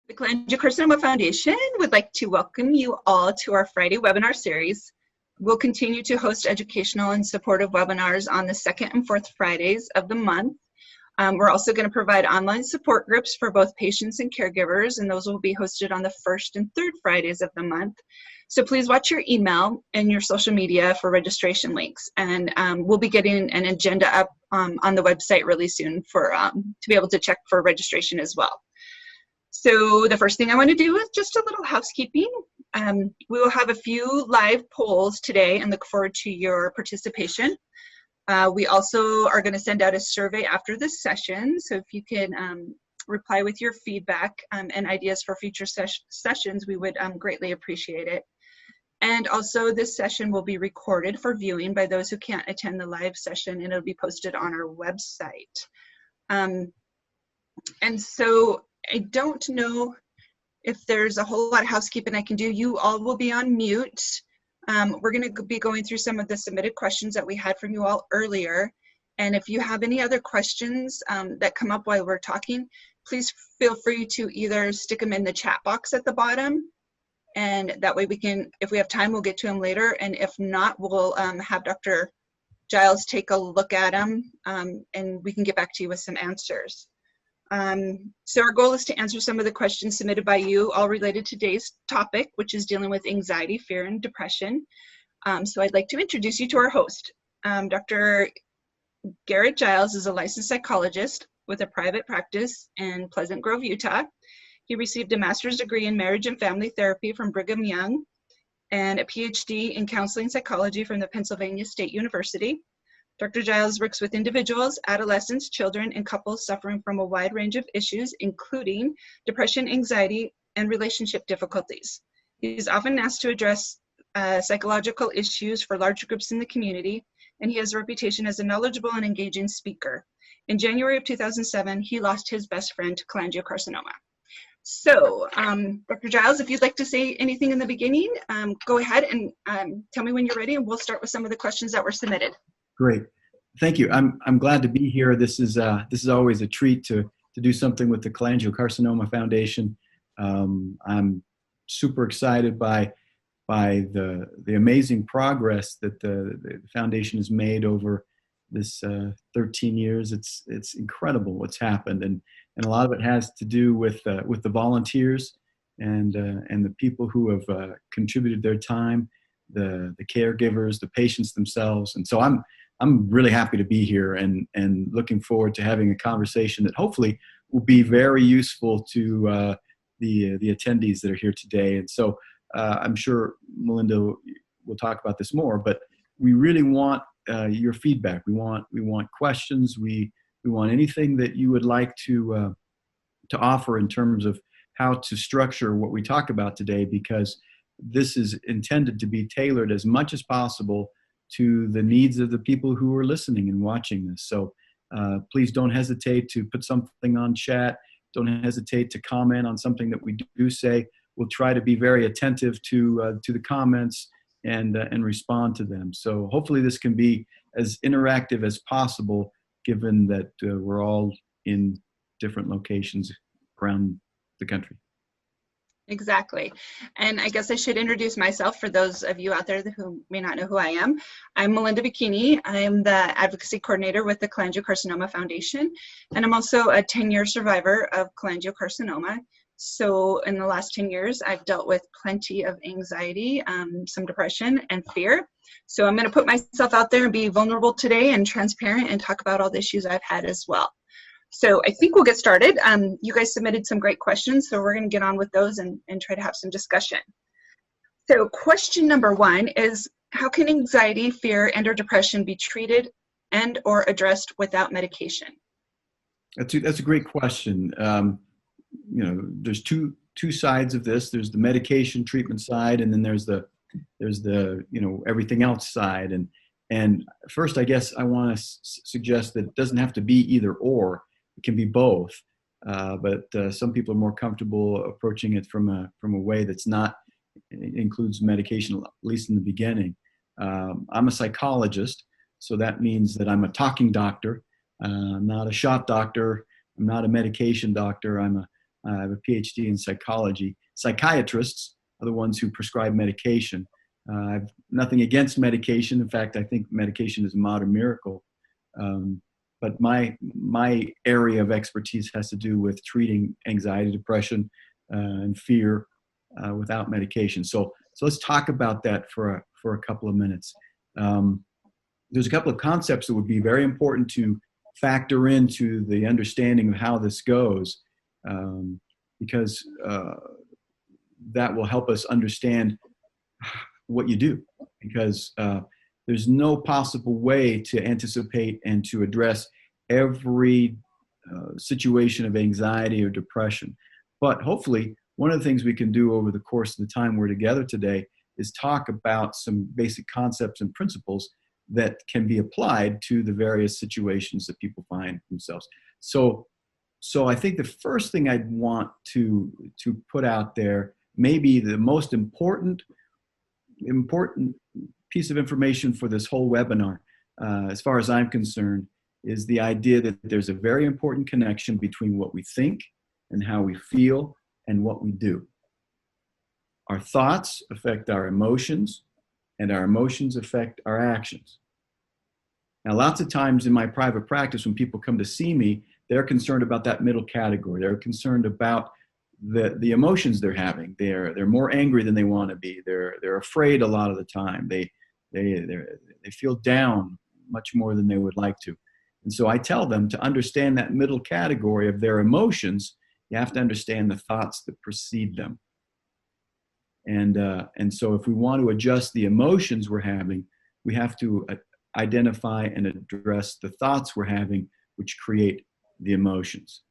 The Cholangiocarcinoma Foundation would like to welcome you all to our Friday webinar series. We'll continue to host educational and supportive webinars on the second and fourth Fridays of the month. We're also going to provide online support groups for both patients and caregivers, and those will be hosted on the first and third Fridays of the month. So please watch your email and your social media for registration links, and we'll be getting an agenda up on the website really soon for to be able to check for registration as well. So the first thing I want to do is just a little housekeeping. We will have a few live polls today and look forward to your participation. We also are going to send out a survey after this session, so if you can reply with your feedback and ideas for future sessions, we would greatly appreciate it. And also this session will be recorded for viewing by those who can't attend the live session, and it'll be posted on our website. And so I don't know if there's a whole lot of housekeeping I can do. You all will be on mute. We're going to be going through some of the submitted questions that we had from you all earlier. And if you have any other questions that come up while we're talking, please feel free to either stick them in the chat box at the bottom. And that way we can, if we have time, we'll get to them later. And if not, we'll have Dr. Giles take a look at them and we can get back to you with some answers. So our goal is to answer some of the questions submitted by you, all related to today's topic, which is dealing with anxiety, fear, and depression. So I'd like to introduce you to our host. Dr. Garrett Giles is a licensed psychologist with a private practice in Pleasant Grove, Utah. He received a master's degree in marriage and family therapy from Brigham Young and a PhD in counseling psychology from the Pennsylvania State University. Dr. Giles works with individuals, adolescents, children, and couples suffering from a wide range of issues, including depression, anxiety, and relationship difficulties. He is often asked to address psychological issues for large groups in the community, and he has a reputation as a knowledgeable and engaging speaker. In January of 2007, he lost his best friend to cholangiocarcinoma. So, Dr. Giles, if you'd like to say anything in the beginning, go ahead and tell me when you're ready, and we'll start with some of the questions that were submitted. Great. Thank you. I'm glad to be here. This is always a treat to do something with the Cholangiocarcinoma Foundation. I'm super excited by the amazing progress that the foundation has made over this 13 years. It's incredible what's happened, and a lot of it has to do with the volunteers and the people who have contributed their time, the caregivers, the patients themselves, and so I'm really happy to be here and looking forward to having a conversation that hopefully will be very useful to the attendees that are here today. And so I'm sure Melinda will talk about this more, but we really want your feedback. We want questions. We want anything that you would like to offer in terms of how to structure what we talk about today, because this is intended to be tailored as much as possible to the needs of the people who are listening and watching this. So please don't hesitate to put something on chat. Don't hesitate to comment on something that we do say. We'll try to be very attentive to the comments and respond to them. So hopefully this can be as interactive as possible, given that we're all in different locations around the country. Exactly. And I guess I should introduce myself for those of you out there who may not know who I am. I'm Melinda Bikini. I am the advocacy coordinator with the Cholangiocarcinoma Foundation, and I'm also a 10-year survivor of cholangiocarcinoma. So in the last 10 years, I've dealt with plenty of anxiety, some depression, and fear. So I'm going to put myself out there and be vulnerable today and transparent and talk about all the issues I've had as well. So I think we'll get started. You guys submitted some great questions, so we're going to get on with those and try to have some discussion. So question number one is, how can anxiety, fear, and or depression be treated and or addressed without medication? That's a great question. There's two sides of this. There's the medication treatment side, and then there's the everything else side. And first, I guess I want to suggest that it doesn't have to be either or. It can be both, but some people are more comfortable approaching it from a way that's not includes medication, at least in the beginning. I'm a psychologist, so that means that I'm a talking doctor. I'm not a shot doctor. I'm not a medication doctor. I'm I have a PhD in psychology. Psychiatrists are the ones who prescribe medication. I have nothing against medication. In fact, I think medication is a modern miracle. But my area of expertise has to do with treating anxiety, depression, and fear without medication. So let's talk about that for a couple of minutes. There's a couple of concepts that would be very important to factor into the understanding of how this goes, because that will help us understand what you do, because there's no possible way to anticipate and to address every situation of anxiety or depression. But hopefully, one of the things we can do over the course of the time we're together today is talk about some basic concepts and principles that can be applied to the various situations that people find themselves. So I think the first thing I'd want to put out there, maybe the most important piece of information for this whole webinar, as far as I'm concerned, is the idea that there's a very important connection between what we think and how we feel and what we do. Our thoughts affect our emotions, and our emotions affect our actions. Now, lots of times in my private practice, when people come to see me, they're concerned about that middle category. They're concerned about the emotions they're having. They're more angry than they want to be. They're afraid a lot of the time. They feel down much more than they would like to. And so I tell them, to understand that middle category of their emotions, you have to understand the thoughts that precede them. And so if we want to adjust the emotions we're having, we have to identify and address the thoughts we're having, which create the emotions.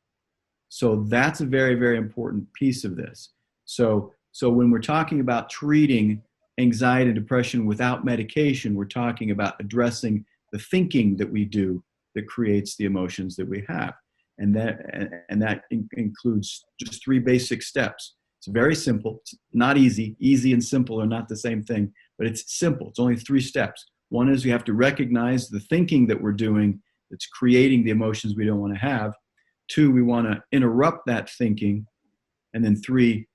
So that's a very, very important piece of this. So when we're talking about treating anxiety and depression without medication, we're talking about addressing the thinking that we do that creates the emotions that we have. And that includes just 3 basic steps. It's very simple. It's not easy. Easy and simple are not the same thing, but it's simple. It's only 3 steps. One is we have to recognize the thinking that we're doing that's creating the emotions we don't want to have. 2, we want to interrupt that thinking. And then 3,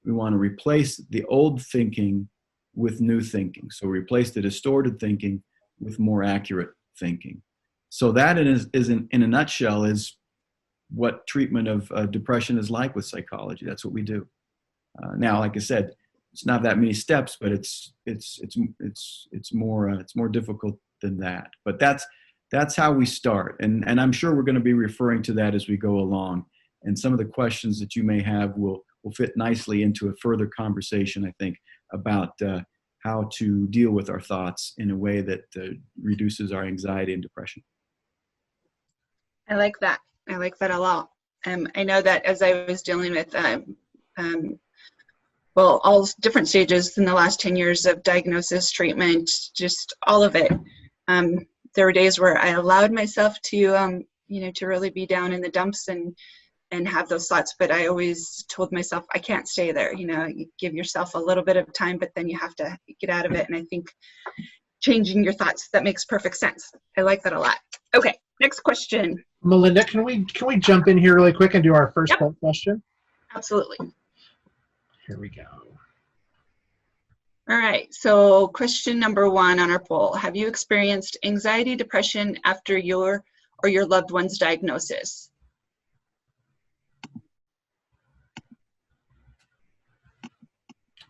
we want to replace the old thinking with new thinking. So replace the distorted thinking with more accurate thinking. So that is in a nutshell is what treatment of depression is like with psychology. That's what we do. Now, like I said, it's not that many steps, but it's more difficult than that. But that's how we start, and I'm sure we're going to be referring to that as we go along. And some of the questions that you may have will fit nicely into a further conversation, I think, about how to deal with our thoughts in a way that reduces our anxiety and depression. I like that. I like that a lot. I know that as I was dealing with all different stages in the last 10 years of diagnosis, treatment, just all of it. There were days where I allowed myself to, to really be down in the dumps and have those thoughts, but I always told myself, I can't stay there. You give yourself a little bit of time, but then you have to get out of it. And I think changing your thoughts, that makes perfect sense. I like that a lot. Okay, next question. Melinda, can we jump in here really quick and do our first poll question? Absolutely. Here we go. All right, so question number 1 on our poll. Have you experienced anxiety, depression after your or your loved one's diagnosis?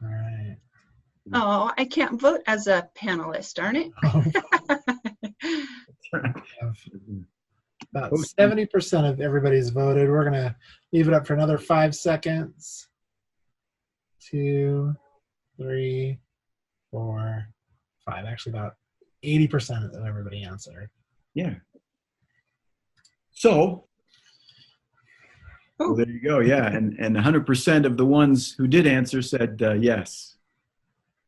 All right. Oh, I can't vote as a panelist, darn it. About 70% of everybody's voted. We're going to leave it up for another 5 seconds. 2, 3, 4, 5. Actually, about 80% of everybody answered. Yeah. So, well, there you go. Yeah, and 100% of the ones who did answer said yes.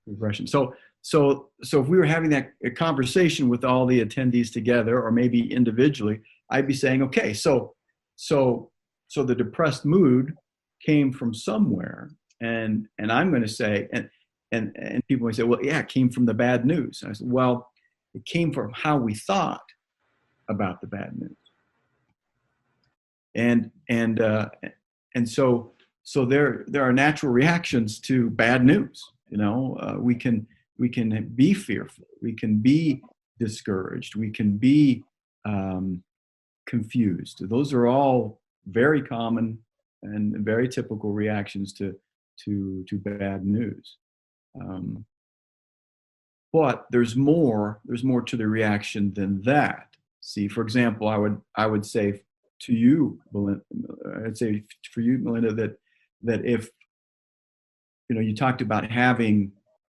Depression. So if we were having that conversation with all the attendees together, or maybe individually, I'd be saying, okay, so the depressed mood came from somewhere, and I'm going to say, and people may say, well, yeah, it came from the bad news. And I said, well, it came from how we thought about the bad news. And so there are natural reactions to bad news. We can be fearful, we can be discouraged, we can be confused. Those are all very common and very typical reactions to bad news. But there's more to the reaction than that. See, for example, I would say to you, Melinda, I'd say for you, Melinda, that if you talked about having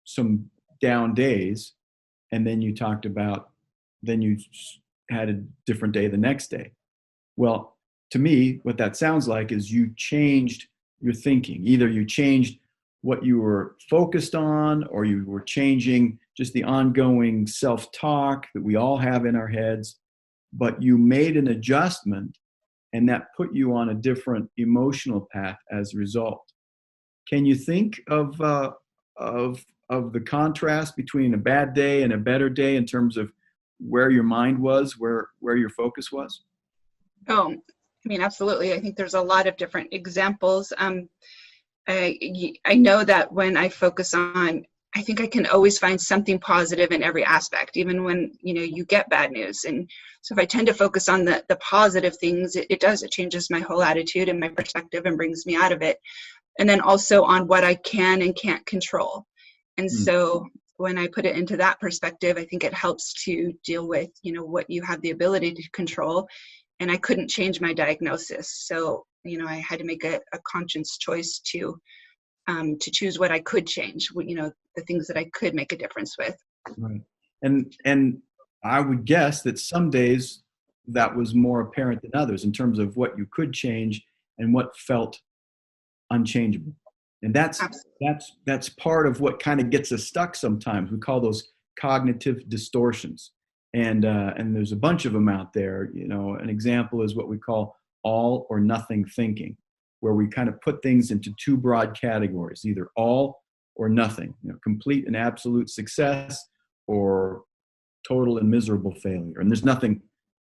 some down days, and then you talked about then you had a different day the next day. Well, to me, what that sounds like is you changed your thinking. Either you changed what you were focused on, or you were changing just the ongoing self-talk that we all have in our heads, but you made an adjustment, and that put you on a different emotional path as a result. Can you think of the contrast between a bad day and a better day in terms of where your mind was, where your focus was? Oh, I mean, absolutely. I think there's a lot of different examples. I know that when I focus on, I think I can always find something positive in every aspect, even when, you get bad news. And so if I tend to focus on the positive things, it changes my whole attitude and my perspective and brings me out of it. And then also on what I can and can't control. And so when I put it into that perspective, I think it helps to deal with, what you have the ability to control. And I couldn't change my diagnosis. So, I had to make a conscious choice to choose what I could change, the things that I could make a difference with. Right. And I would guess that some days that was more apparent than others in terms of what you could change and what felt unchangeable. And that's part of what kind of gets us stuck sometimes. We call those cognitive distortions. And there's a bunch of them out there. An example is what we call all or nothing thinking, where we kind of put things into two broad categories, either all or nothing, complete and absolute success or total and miserable failure. And there's nothing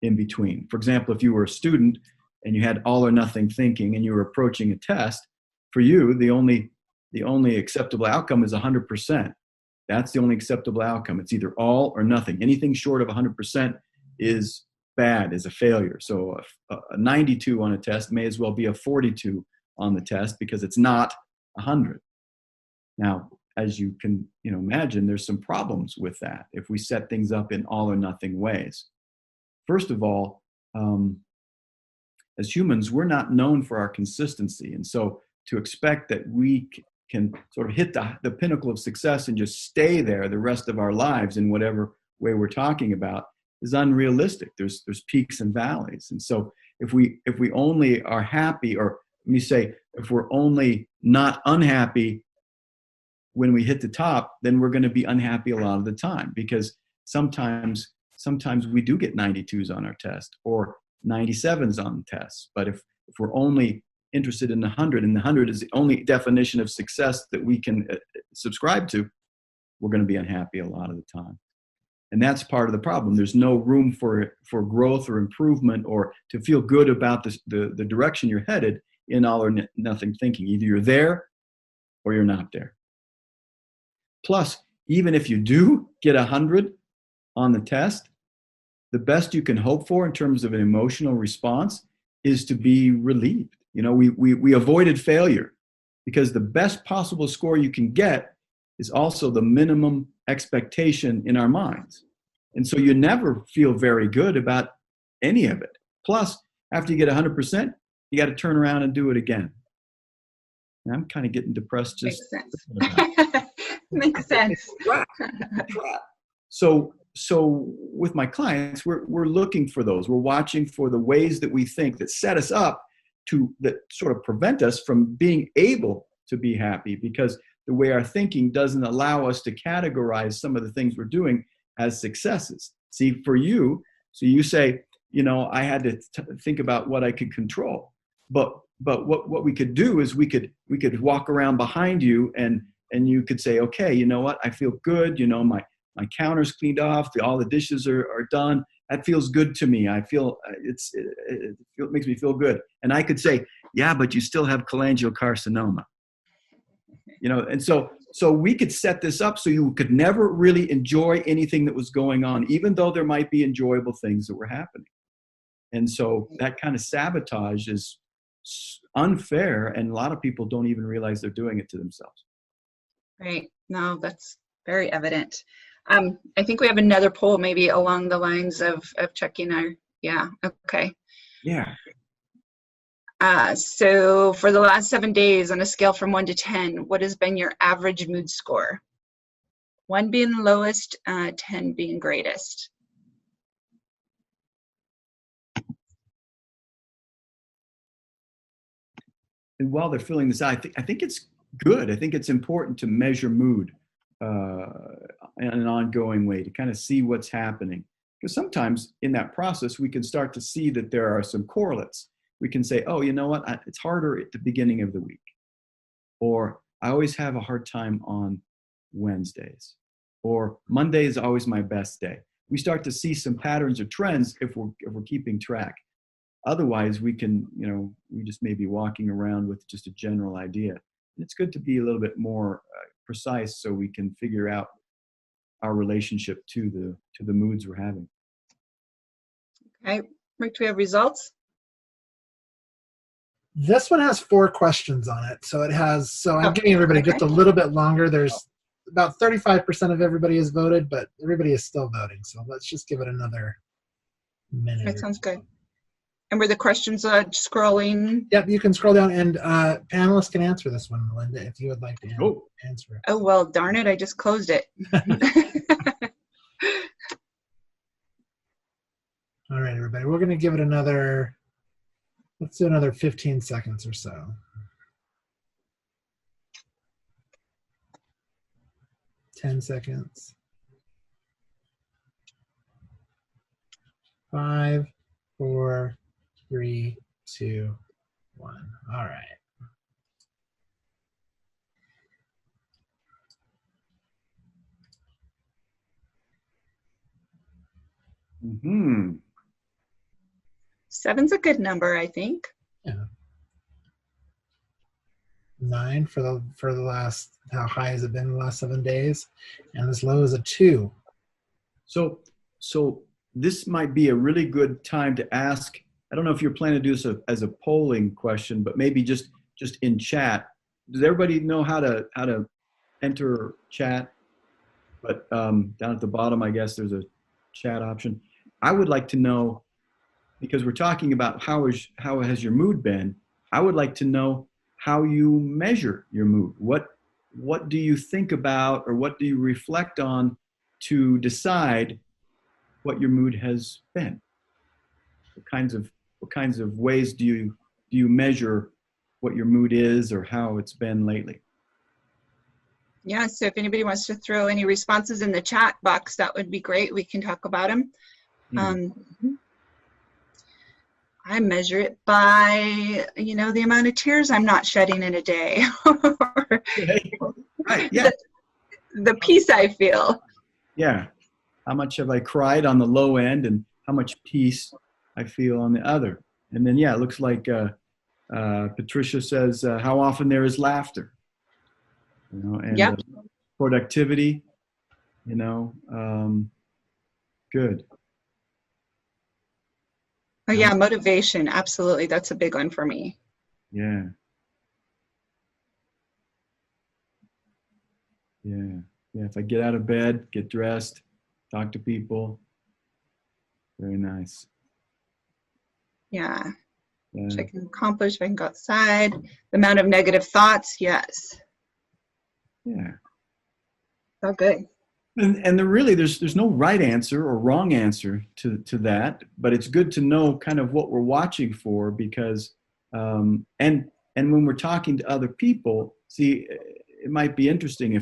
in between. For example, if you were a student and you had all or nothing thinking and you were approaching a test, for you, the only acceptable outcome is 100%. That's the only acceptable outcome. It's either all or nothing. Anything short of 100% is bad, is a failure. So a 92 on a test may as well be a 42 on the test because it's not 100. Now, as you can imagine, there's some problems with that if we set things up in all or nothing ways. First of all, as humans, we're not known for our consistency. And so to expect that we can sort of hit the pinnacle of success and just stay there the rest of our lives in whatever way we're talking about is unrealistic. There's peaks and valleys. And so if we only are happy, or let me say, if we're only not unhappy when we hit the top, then we're going to be unhappy a lot of the time, because sometimes we do get 92s on our test or 97s on tests. But if we're only interested in 100, and the 100 is the only definition of success that we can subscribe to, we're going to be unhappy a lot of the time. And that's part of the problem. There's no room for growth or improvement or to feel good about the direction you're headed in all or nothing thinking. Either you're there or you're not there. Plus, even if you do get 100 on the test, the best you can hope for in terms of an emotional response is to be relieved. We avoided failure because the best possible score you can get is also the minimum expectation in our minds. And so you never feel very good about any of it. Plus, after you get 100%, you got to turn around and do it again. And I'm kind of getting depressed just Makes sense. Makes sense. So with my clients, we're looking for those. We're watching for the ways that we think that set us up that sort of prevent us from being able to be happy, because the way our thinking doesn't allow us to categorize some of the things we're doing as successes. See, for you, so you say, I had to think about what I could control. But what we could do is we could walk around behind you and you could say, okay, you know what? I feel good. My counter's cleaned off. All the dishes are done. That feels good to me. I feel it makes me feel good. And I could say, yeah, but you still have cholangiocarcinoma. And so we could set this up so you could never really enjoy anything that was going on, even though there might be enjoyable things that were happening. And so that kind of sabotage is unfair, and a lot of people don't even realize they're doing it to themselves. Right. No, that's very evident. I think we have another poll maybe along the lines of checking our, yeah, okay. Yeah. So for the last 7 days on a scale from 1 to 10, what has been your average mood score? 1 being the lowest, 10 being greatest. And while they're filling this out, I think it's good. I think it's important to measure mood in an ongoing way to kind of see what's happening. Because sometimes in that process, we can start to see that there are some correlates. We can say, oh, you know what? It's harder at the beginning of the week. Or I always have a hard time on Wednesdays. Or Monday is always my best day. We start to see some patterns or trends if we're keeping track. Otherwise, we can, we just may be walking around with just a general idea. And it's good to be a little bit more precise so we can figure out our relationship to the moods we're having. Okay, Rick, do we have results? This one has 4 questions on it. So I'm giving everybody just a little bit longer. There's about 35% of everybody has voted, but everybody is still voting. So let's just give it another minute. That sounds good. And were the questions scrolling? Yep, you can scroll down, and panelists can answer this one, Melinda, if you would like to answer it. Oh, well, darn it, I just closed it. All right, everybody, we're going to give it let's do another 15 seconds or so. 10 seconds. 5, 4, 3, 2, 1. All right. Mm-hmm. 7's a good number, I think. Yeah. 9 for the last. How high has it been the last 7 days? And as low as a 2. So this might be a really good time to ask. I don't know if you're planning to do this as a polling question, but maybe just in chat. Does everybody know how to enter chat? But down at the bottom, I guess there's a chat option. I would like to know, because we're talking about how has your mood been. I would like to know how you measure your mood. What do you think about, or what do you reflect on to decide what your mood has been? What kinds of ways do you measure what your mood is or how it's been lately? Yeah, so if anybody wants to throw any responses in the chat box, that would be great. We can talk about them. I measure it by, the amount of tears I'm not shedding in a day. Right, yeah. The peace I feel. Yeah. How much have I cried on the low end, and how much peace I feel on the other? And then, yeah, it looks like Patricia says how often there is laughter. And yep. Productivity, good. Oh yeah, motivation, absolutely. That's a big one for me. Yeah. Yeah. Yeah. If I get out of bed, get dressed, talk to people. Very nice. Yeah. Which I can accomplish if I can go outside. The amount of negative thoughts, yes. Yeah. Oh, good. And there's no right answer or wrong answer to that, but it's good to know kind of what we're watching for, because and when we're talking to other people, see, it might be interesting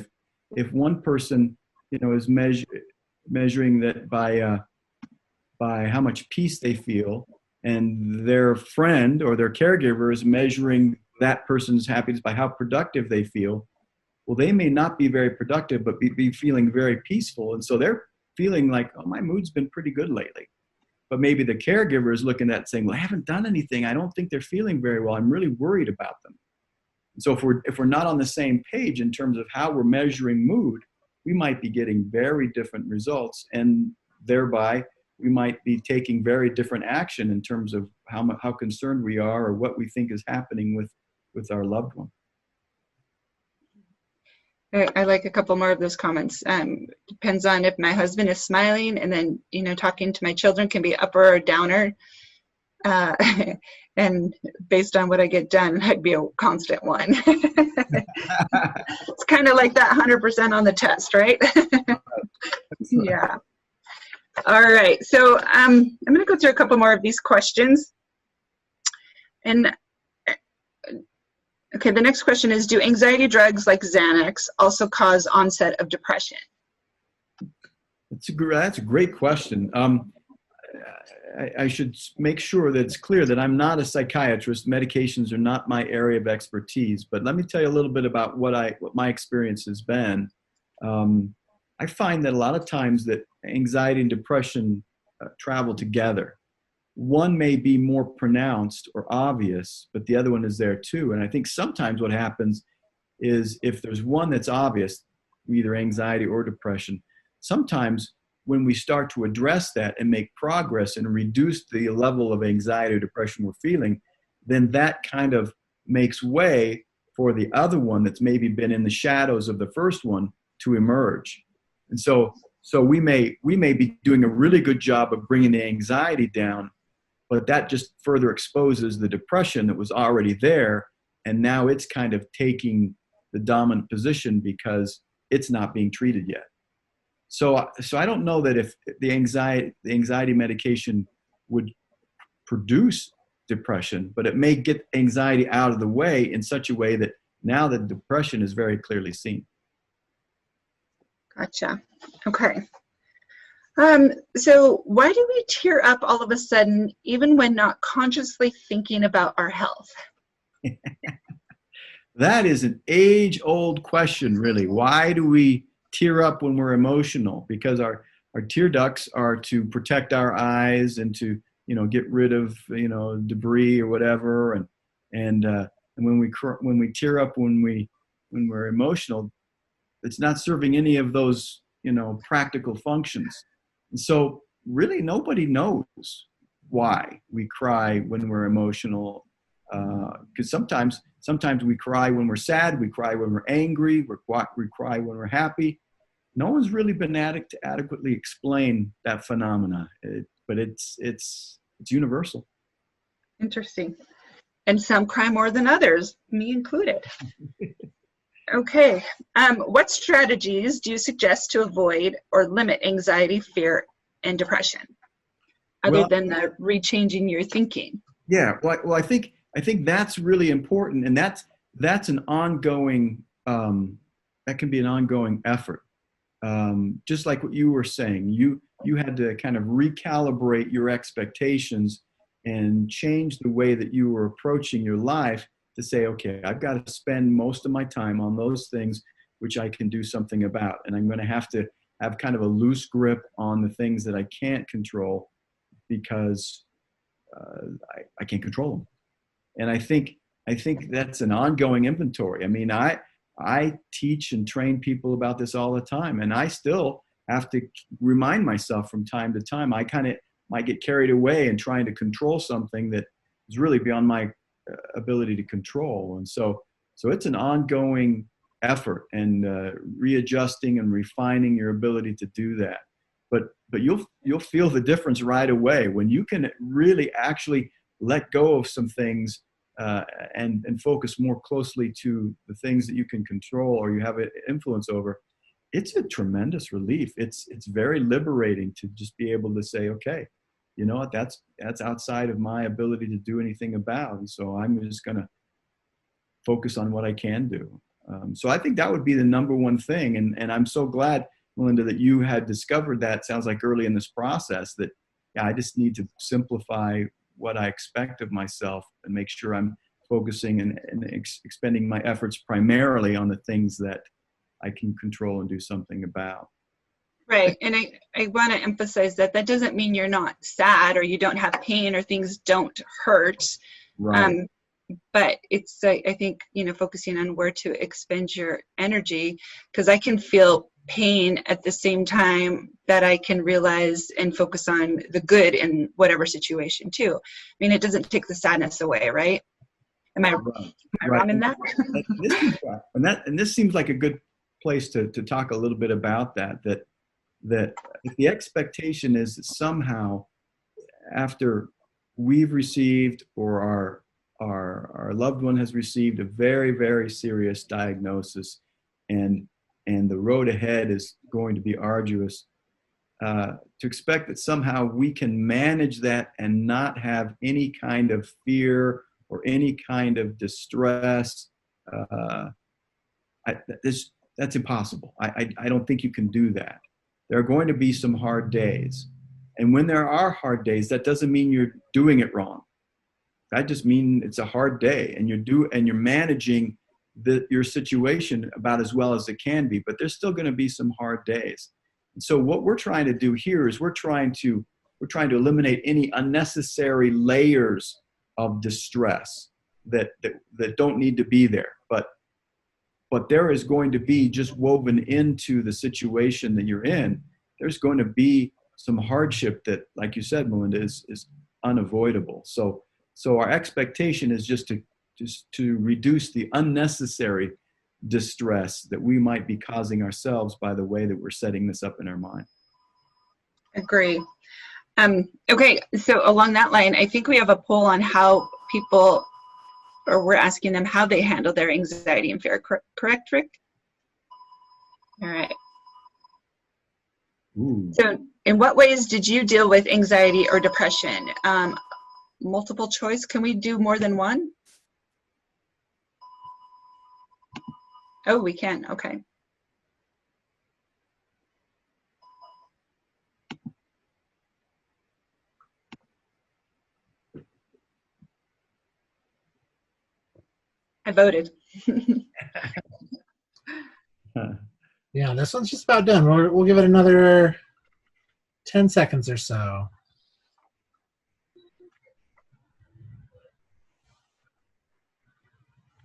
if one person is measuring that by how much peace they feel, and their friend or their caregiver is measuring that person's happiness by how productive they feel. Well, they may not be very productive, but be feeling very peaceful. And so they're feeling like, oh, my mood's been pretty good lately. but maybe the caregiver is looking at it saying, well, I haven't done anything. I don't think they're feeling very well. I'm really worried about them. So if we're not on the same page in terms of how we're measuring mood, we might be getting very different results, and thereby we might be taking very different action in terms of how concerned we are or what we think is happening with our loved one. I like a couple more of those comments. Depends on if my husband is smiling, and then, talking to my children can be upper or downer. And based on what I get done, I'd be a constant one. It's kind of like that 100% on the test, right? Yeah. All right. So I'm going to go through a couple more of these questions. And okay, the next question is, do anxiety drugs like Xanax also cause onset of depression? That's a great question. I should make sure that it's clear that I'm not a psychiatrist. Medications are not my area of expertise. But let me tell you a little bit about what my experience has been. I find that a lot of times that anxiety and depression travel together. One may be more pronounced or obvious, but the other one is there too. And I think sometimes what happens is if there's one that's obvious, either anxiety or depression, sometimes when we start to address that and make progress and reduce the level of anxiety or depression we're feeling, then that kind of makes way for the other one that's maybe been in the shadows of the first one to emerge. And so we may be doing a really good job of bringing the anxiety down, but that just further exposes the depression that was already there, and now it's kind of taking the dominant position because it's not being treated yet. So I don't know that if the anxiety medication would produce depression, but it may get anxiety out of the way in such a way that now the depression is very clearly seen. Gotcha. Okay. So why do we tear up all of a sudden, even when not consciously thinking about our health? That is an age-old question, really. Why do we tear up when we're emotional? Because our tear ducts are to protect our eyes and to get rid of debris or whatever. And when we tear up when we're emotional, it's not serving any of those practical functions. And so really nobody knows why we cry when we're emotional. Because sometimes we cry when we're sad, we cry when we're angry, we cry when we're happy. No one's really been able to adequately explain that phenomena, but it's universal. Interesting. And some cry more than others, me included. Okay. What strategies do you suggest to avoid or limit anxiety, fear, and depression, other than the rechanging your thinking? Yeah. Well, I think that's really important, and that's an ongoing. That can be an ongoing effort. Just like what you were saying, you had to kind of recalibrate your expectations and change the way that you were approaching your life to say, okay, I've got to spend most of my time on those things which I can do something about. And I'm going to have kind of a loose grip on the things that I can't control because I can't control them. And I think that's an ongoing inventory. I mean, I teach and train people about this all the time, and I still have to remind myself from time to time. I kind of might get carried away in trying to control something that is really beyond my ability to control. And so it's an ongoing effort and readjusting and refining your ability to do that. But you'll feel the difference right away when you can really actually let go of some things and focus more closely to the things that you can control or you have an influence over. It's a tremendous relief. It's very liberating to just be able to say, okay, you know what, that's outside of my ability to do anything about. And so I'm just going to focus on what I can do. So I think that would be the number one thing. And I'm so glad, Melinda, that you had discovered that, sounds like early in this process, that I just need to simplify what I expect of myself and make sure I'm focusing and expending my efforts primarily on the things that I can control and do something about. Right. And I want to emphasize that that doesn't mean you're not sad or you don't have pain or things don't hurt. Right. But it's, I think, focusing on where to expend your energy, because I can feel pain at the same time that I can realize and focus on the good in whatever situation too. I mean, it doesn't take the sadness away, right? Am I wrong in that? And this seems like a good place to talk a little bit about that if the expectation is that somehow after we've received or our loved one has received a very, very serious diagnosis and the road ahead is going to be arduous, to expect that somehow we can manage that and not have any kind of fear or any kind of distress, that's impossible. I don't think you can do that. There are going to be some hard days. And when there are hard days, that doesn't mean you're doing it wrong. That just means it's a hard day and you're managing your situation about as well as it can be, but there's still going to be some hard days. And so what we're trying to do here is we're trying to eliminate any unnecessary layers of distress that don't need to be there. But there is going to be, just woven into the situation that you're in, there's going to be some hardship that, like you said, Melinda, is unavoidable. So our expectation is just to reduce the unnecessary distress that we might be causing ourselves by the way that we're setting this up in our mind. Agree. Okay, so along that line, I think we have a poll on how people, or we're asking them how they handle their anxiety and fear. Correct, Rick? All right. Ooh. So in what ways did you deal with anxiety or depression? Multiple choice. Can we do more than one? Oh, we can. Okay. I voted. Yeah, this one's just about done. We'll give it another 10 seconds or so.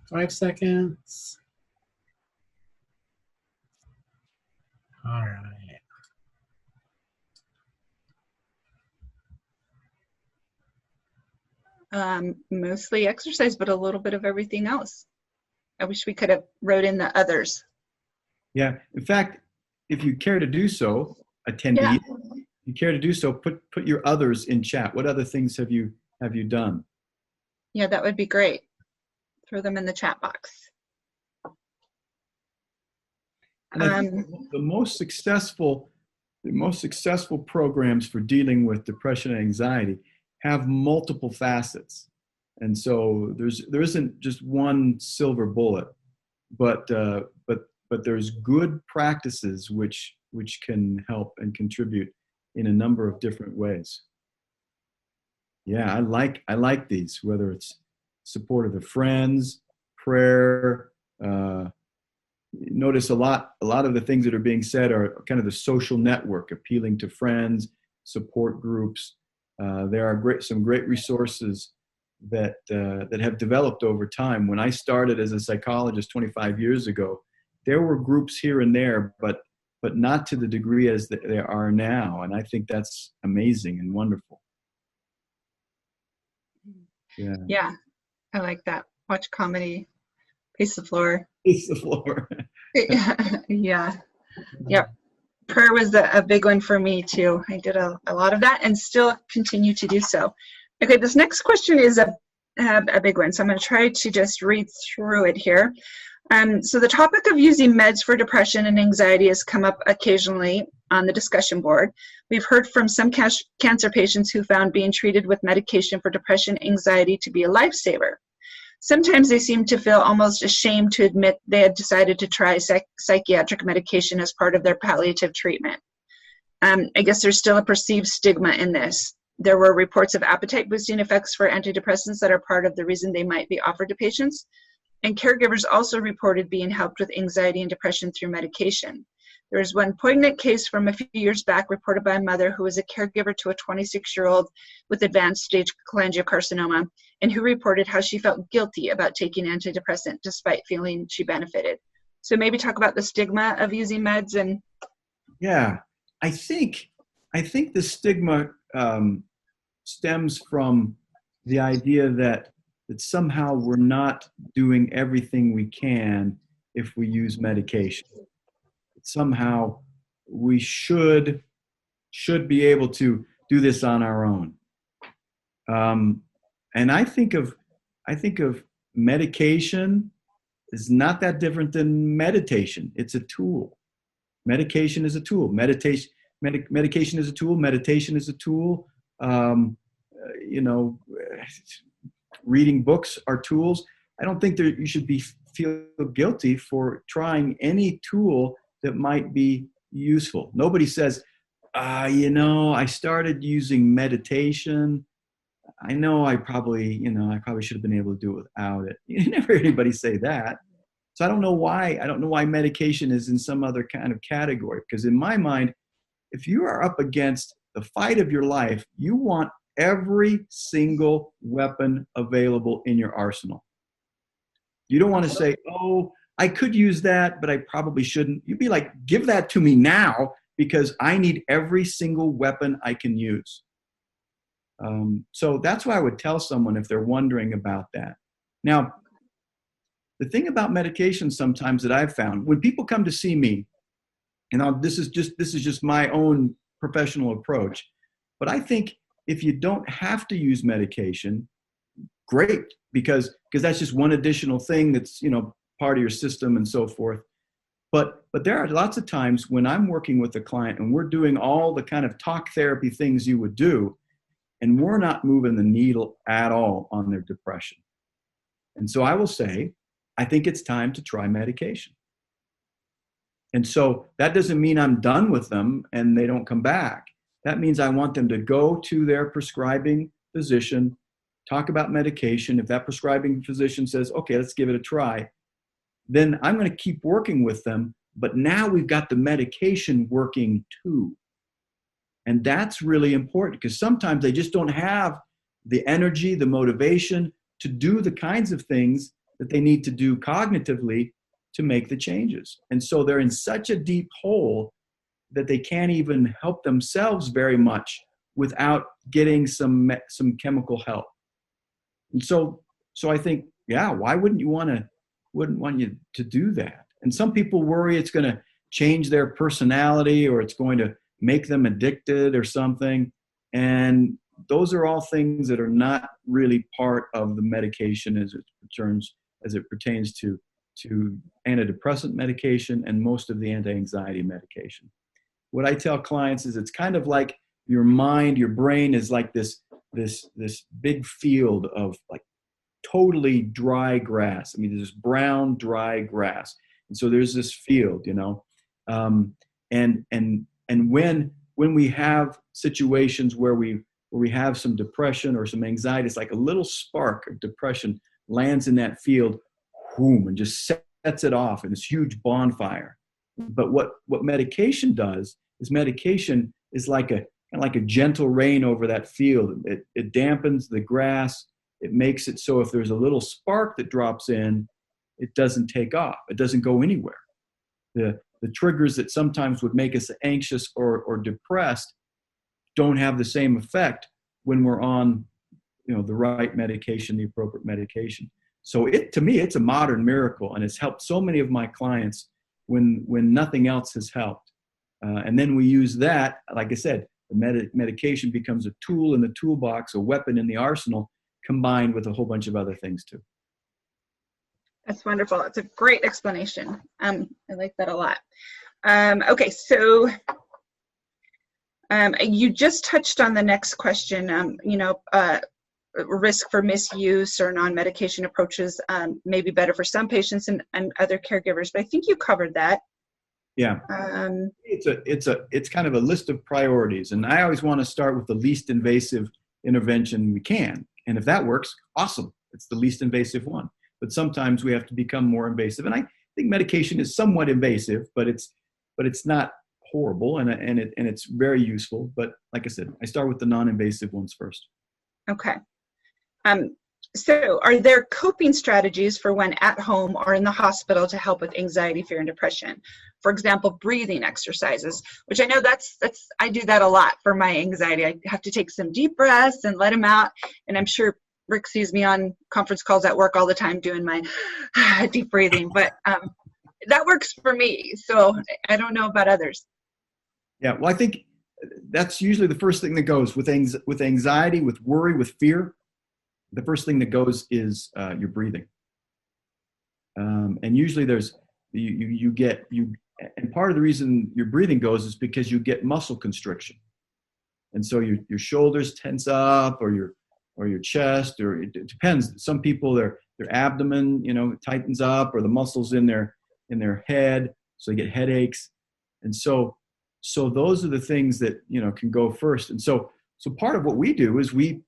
Five seconds. All right. Mostly exercise, but a little bit of everything else. I wish we could have wrote in the others. Yeah. In fact, if you care to do so, attendees, you care to do so, put your others in chat. What other things have you done? Yeah, that would be great. Throw them in the chat box. And I think the most successful programs for dealing with depression and anxiety have multiple facets. And so there isn't just one silver bullet, but there's good practices which can help and contribute in a number of different ways. Yeah, I like these, whether it's support of the friends, prayer. Notice a lot of the things that are being said are kind of the social network, appealing to friends, support groups. There are some great resources that have developed over time. When I started as a psychologist 25 years ago, there were groups here and there, but not to the degree as they are now. And I think that's amazing and wonderful. Yeah, I like that. Watch comedy, pace the floor. Pace the floor. Yeah. Yep. Prayer was a big one for me too. I did a lot of that and still continue to do so. Okay, this next question is a big one, so I'm going to try to just read through it here. So the topic of using meds for depression and anxiety has come up occasionally on the discussion board. We've heard from some cancer patients who found being treated with medication for depression and anxiety to be a lifesaver. Sometimes they seem to feel almost ashamed to admit they had decided to try psychiatric medication as part of their palliative treatment. I guess there's still a perceived stigma in this. There were reports of appetite-boosting effects for antidepressants that are part of the reason they might be offered to patients. And caregivers also reported being helped with anxiety and depression through medication. There was one poignant case from a few years back reported by a mother who was a caregiver to a 26-year-old with advanced stage cholangiocarcinoma, and who reported how she felt guilty about taking antidepressant despite feeling she benefited. So maybe talk about the stigma of using meds. And Yeah, I think the stigma stems from the idea that somehow we're not doing everything we can if we use medication. Somehow we should be able to do this on our own. And I think of medication is not that different than meditation. It's a tool. Medication is a tool. Medication is a tool. Meditation is a tool. Reading books are tools. I don't think that you should feel guilty for trying any tool that might be useful. Nobody says, I started using meditation. I know I probably should have been able to do it without it. You never hear anybody say that. So I don't know why medication is in some other kind of category. Because in my mind, if you are up against the fight of your life, you want every single weapon available in your arsenal. You don't want to say, oh, I could use that, but I probably shouldn't. You'd be like, give that to me now, because I need every single weapon I can use. So that's why I would tell someone if they're wondering about that. Now, the thing about medication sometimes that I've found, when people come to see me, and this is just my own professional approach, but I think if you don't have to use medication, great, because that's just one additional thing that's part of your system and so forth. But there are lots of times when I'm working with a client and we're doing all the kind of talk therapy things you would do, and we're not moving the needle at all on their depression. And so I will say, I think it's time to try medication. And so that doesn't mean I'm done with them and they don't come back. That means I want them to go to their prescribing physician, talk about medication. If that prescribing physician says, okay, let's give it a try, then I'm going to keep working with them. But now we've got the medication working too. And that's really important, because sometimes they just don't have the energy, the motivation to do the kinds of things that they need to do cognitively to make the changes. And so they're in such a deep hole that they can't even help themselves very much without getting some chemical help. And so I think, yeah, why wouldn't want you to do that? And some people worry it's going to change their personality or it's going to make them addicted or something. And those are all things that are not really part of the medication as it pertains to antidepressant medication and most of the anti-anxiety medication. What I tell clients is it's kind of like your mind, your brain is like this big field of like totally dry grass. I mean, there's brown, dry grass. And so there's this field, and when we have situations where we have some depression or some anxiety, it's like a little spark of depression lands in that field, boom, and just sets it off in this huge bonfire. But what medication does is medication is like a gentle rain over that field. It dampens the grass. It makes it so if there's a little spark that drops in, it doesn't take off. It doesn't go anywhere. The triggers that sometimes would make us anxious or depressed don't have the same effect when we're on, the right medication, the appropriate medication. So to me, it's a modern miracle, and it's helped so many of my clients when nothing else has helped. And then we use that, like I said, the medication becomes a tool in the toolbox, a weapon in the arsenal, combined with a whole bunch of other things too. That's wonderful. It's a great explanation. I like that a lot. Okay, so you just touched on the next question. Risk for misuse or non-medication approaches may be better for some patients and other caregivers, but I think you covered that. Yeah, it's kind of a list of priorities, and I always want to start with the least invasive intervention we can. And if that works, awesome. It's the least invasive one. But sometimes we have to become more invasive. And I think medication is somewhat invasive, but it's but it's not horrible, and it's very useful. But like I said, I start with the non-invasive ones first. Okay. So are there coping strategies for when at home or in the hospital to help with anxiety, fear, and depression? For example, breathing exercises, which I know I do that a lot for my anxiety. I have to take some deep breaths and let them out. And I'm sure Rick sees me on conference calls at work all the time doing my deep breathing, but that works for me. So I don't know about others. Yeah, well, I think that's usually the first thing that goes with anxiety, with worry, with fear. The first thing that goes is your breathing, and usually there's and part of the reason your breathing goes is because you get muscle constriction, and so your shoulders tense up, or your chest, or it depends. Some people their abdomen tightens up, or the muscles in their head, so they get headaches, and so those are the things that can go first. And so part of what we do is we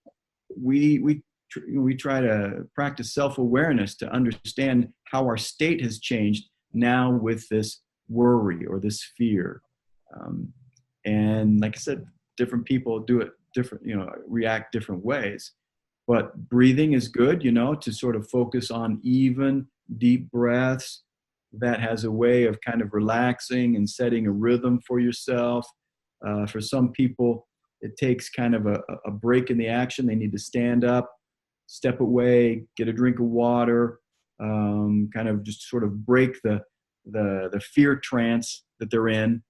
try to practice self-awareness to understand how our state has changed now with this worry or this fear. And like I said, different people do it different, react different ways. But breathing is good, to sort of focus on even, deep breaths. That has a way of kind of relaxing and setting a rhythm for yourself. For some people, it takes kind of a break in the action. They need to stand up, step away, get a drink of water, kind of just sort of break the fear trance that they're in.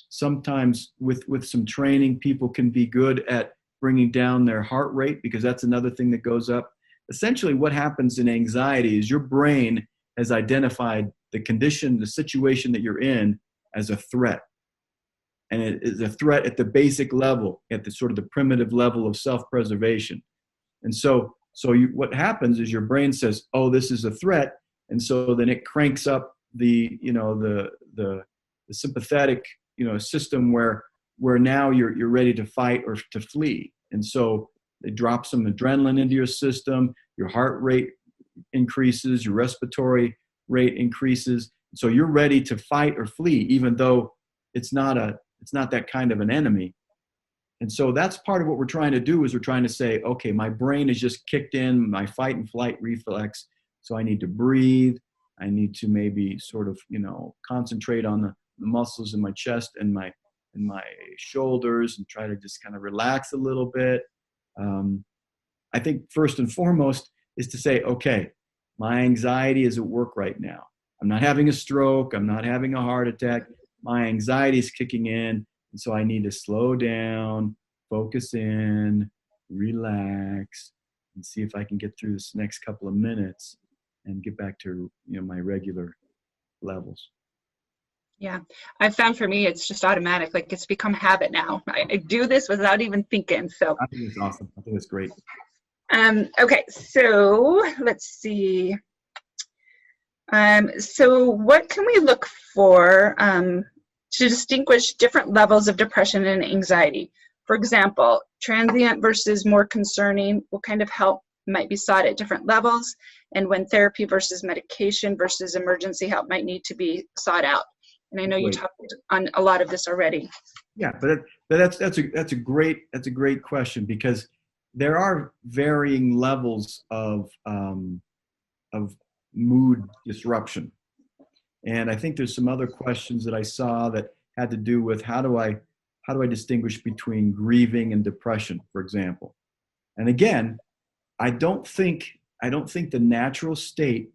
Sometimes with some training, people can be good at bringing down their heart rate, because that's another thing that goes up. Essentially, what happens in anxiety is your brain has identified the condition, the situation that you're in, as a threat. And it is a threat at the basic level, at the sort of the primitive level of self-preservation. And so what happens is your brain says, oh, this is a threat. And so then it cranks up the sympathetic, system where now you're ready to fight or to flee. And so they drop some adrenaline into your system, your heart rate increases, your respiratory rate increases. So you're ready to fight or flee, even though it's not that kind of an enemy. And so that's part of what we're trying to do, is we're trying to say, okay, my brain has just kicked in my fight and flight reflex. So I need to breathe. I need to maybe sort of, concentrate on the muscles in my chest and my shoulders, and try to just kind of relax a little bit. I think first and foremost is to say, okay, my anxiety is at work right now. I'm not having a stroke. I'm not having a heart attack. My anxiety is kicking in. And so I need to slow down, focus in, relax, and see if I can get through this next couple of minutes and get back to my regular levels. Yeah, I've found for me, it's just automatic. Like, it's become habit now. I do this without even thinking. So I think it's awesome. I think it's great. Okay, so let's see. So what can we look for to distinguish different levels of depression and anxiety? For example, transient versus more concerning, what kind of help might be sought at different levels, and when therapy versus medication versus emergency help might need to be sought out. And I know you talked on a lot of this already. Yeah, but that's a great question, because there are varying levels of mood disruption, and I think there's some other questions that I saw that had to do with how do I distinguish between grieving and depression, for example. And again, I don't think the natural state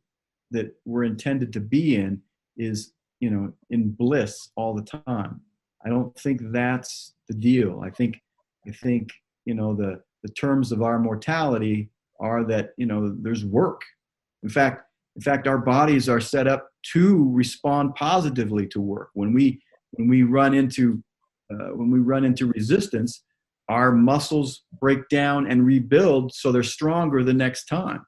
that we're intended to be in is in bliss all the time. I don't think that's the deal. I think the terms of our mortality are that there's work. In fact, our bodies are set up to respond positively to work. When we run into resistance, our muscles break down and rebuild so they're stronger the next time.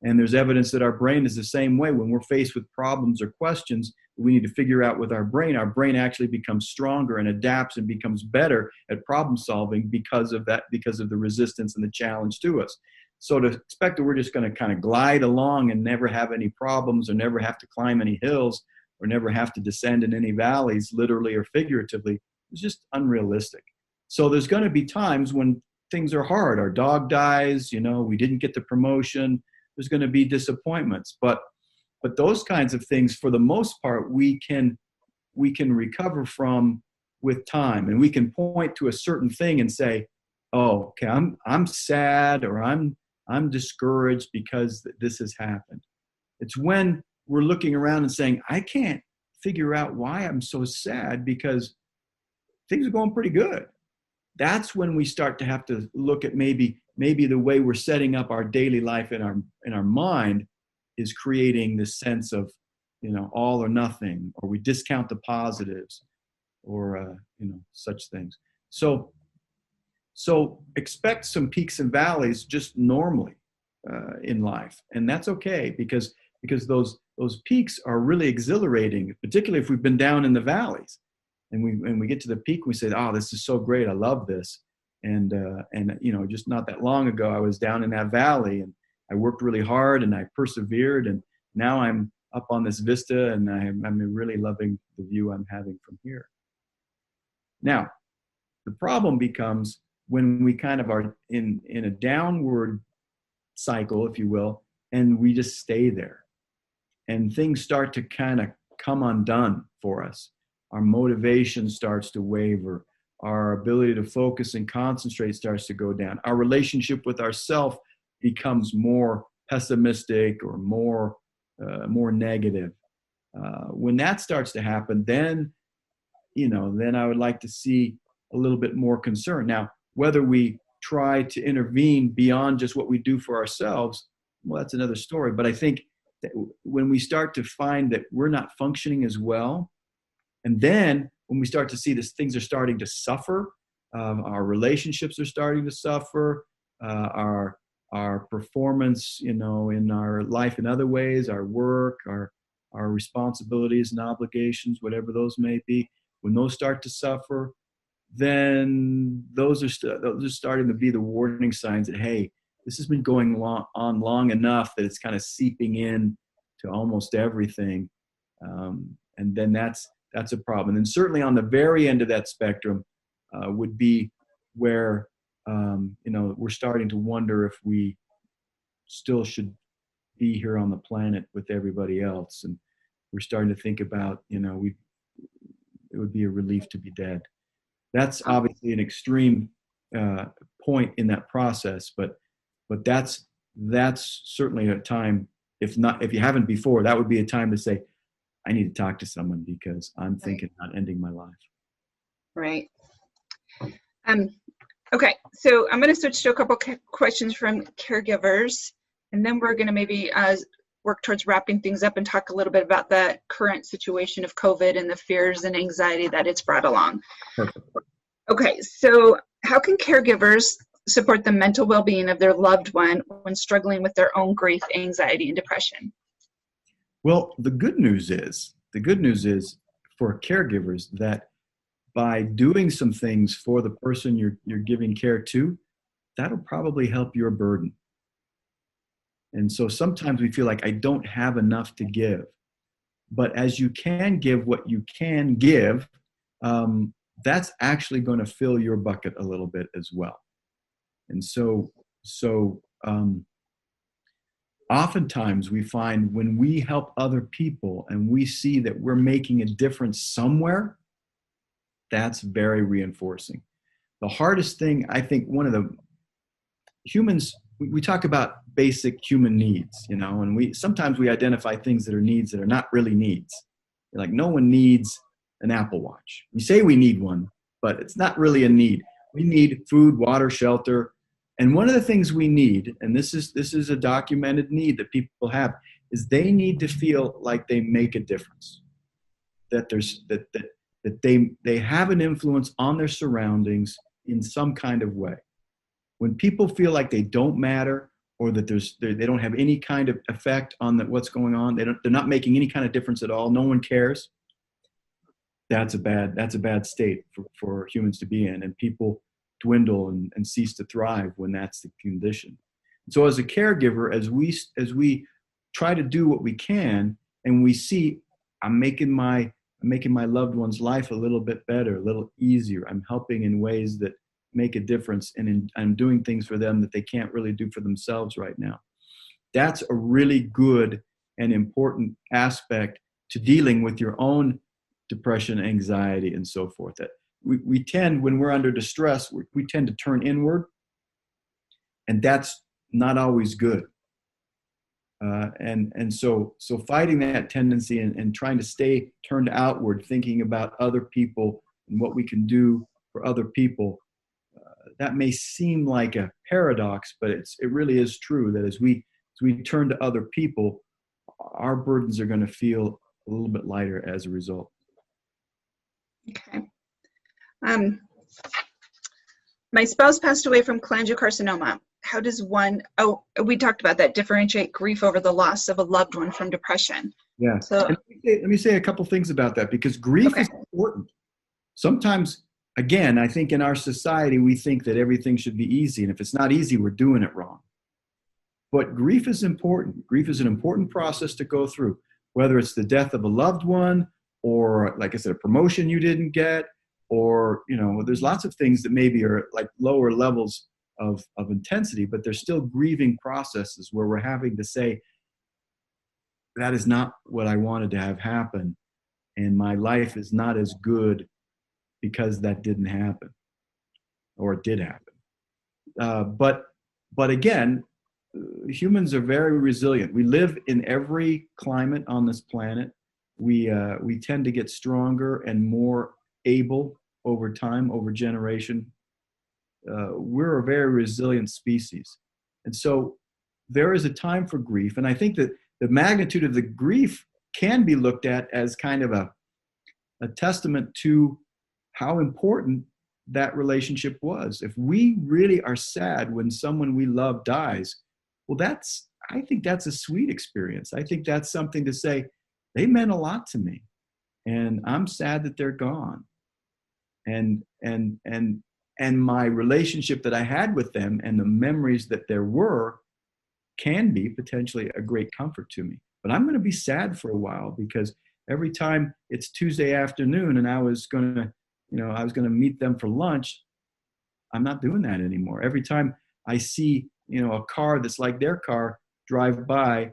And there's evidence that our brain is the same way. When we're faced with problems or questions we need to figure out with our brain actually becomes stronger and adapts and becomes better at problem solving because of that, because of the resistance and the challenge to us. So to expect that we're just going to kind of glide along and never have any problems or never have to climb any hills, or never have to descend in any valleys, literally or figuratively, is just unrealistic. So there's going to be times when things are hard. Our dog dies, we didn't get the promotion. There's going to be disappointments, but those kinds of things, for the most part, we can recover from with time, and we can point to a certain thing and say, "Oh, okay, I'm sad, or I'm discouraged because this has happened." It's when we're looking around and saying, "I can't figure out why I'm so sad because things are going pretty good." That's when we start to have to look at maybe the way we're setting up our daily life in our mind is creating this sense of, all or nothing, or we discount the positives, or such things. So expect some peaks and valleys just normally in life, and that's okay because those peaks are really exhilarating, particularly if we've been down in the valleys. And we get to the peak, we say, "Oh, this is so great! I love this." And just not that long ago, I was down in that valley, and I worked really hard, and I persevered, and now I'm up on this vista, and I'm really loving the view I'm having from here. Now, the problem becomes when we kind of are in a downward cycle, if you will, and we just stay there, and things start to kind of come undone for us. Our motivation starts to waver. Our ability to focus and concentrate starts to go down. Our relationship with ourself becomes more pessimistic or more negative. When that starts to happen, then I would like to see a little bit more concern. Now, whether we try to intervene beyond just what we do for ourselves, well, that's another story. But I think that when we start to find that we're not functioning as well, and then when we start to see this, things are starting to suffer, our relationships are starting to suffer, our performance, in our life in other ways, our work, our responsibilities and obligations, whatever those may be, when those start to suffer, then those are starting to be the warning signs that, hey, this has been going on long enough that it's kind of seeping in to almost everything, and then that's a problem. And certainly on the very end of that spectrum would be where we're starting to wonder if we still should be here on the planet with everybody else, and we're starting to think about it would be a relief to be dead. That's obviously an extreme point in that process, but that's certainly a time, if you haven't before, that would be a time to say, I need to talk to someone because I'm thinking about ending my life. Right. Okay, so I'm going to switch to a couple questions from caregivers, and then we're going to maybe work towards wrapping things up and talk a little bit about the current situation of COVID and the fears and anxiety that it's brought along. Perfect. Okay, so how can caregivers support the mental well-being of their loved one when struggling with their own grief, anxiety, and depression? Well, the good news is for caregivers that by doing some things for the person you're giving care to, that'll probably help your burden. And so sometimes we feel like I don't have enough to give. But as you can give what you can give, that's actually going to fill your bucket a little bit as well. And so oftentimes we find when we help other people and we see that we're making a difference somewhere, that's very reinforcing. The hardest thing, I think, one of the humans, we talk about basic human needs, and sometimes we identify things that are needs that are not really needs. Like no one needs an Apple Watch. We say we need one, but it's not really a need. We need food, water, shelter. And one of the things we need, and this is a documented need that people have, is they need to feel like they make a difference. That they have an influence on their surroundings in some kind of way. When people feel like they don't matter, or that they don't have any kind of effect on what's going on, they're not making any kind of difference at all, no one cares, that's a bad state for humans to be in, and people dwindle and cease to thrive when that's the condition. So as a caregiver, as we try to do what we can, and we see I'm making my loved one's life a little bit better, a little easier. I'm helping in ways that make a difference, and I'm doing things for them that they can't really do for themselves right now. That's a really good and important aspect to dealing with your own depression, anxiety, and so forth. That we tend, when we're under distress, we tend to turn inward, and that's not always good. And so fighting that tendency and trying to stay turned outward, thinking about other people and what we can do for other people, that may seem like a paradox, but it really is true that as we turn to other people, our burdens are going to feel a little bit lighter as a result. Okay. My spouse passed away from cholangiocarcinoma. How does one, we talked about that, differentiate grief over the loss of a loved one from depression? Yeah. So let me say a couple things about that, because grief is important. Sometimes, again, I think in our society, we think that everything should be easy. And if it's not easy, we're doing it wrong. But grief is important. Grief is an important process to go through, whether it's the death of a loved one or, like I said, a promotion you didn't get, or, there's lots of things that maybe are like lower levels of intensity, but there's still grieving processes where we're having to say, that is not what I wanted to have happen. And my life is not as good because that didn't happen, or it did happen. But again, humans are very resilient. We live in every climate on this planet. We tend to get stronger and more able over time, over generation. We're a very resilient species. And so there is a time for grief. And I think that the magnitude of the grief can be looked at as kind of a testament to how important that relationship was. If we really are sad when someone we love dies, well, I think that's a sweet experience. I think that's something to say, they meant a lot to me, and I'm sad that they're gone. And my relationship that I had with them and the memories that there were can be potentially a great comfort to me. But I'm going to be sad for a while, because every time it's Tuesday afternoon and I was going to meet them for lunch, I'm not doing that anymore. Every time I see, a car that's like their car drive by,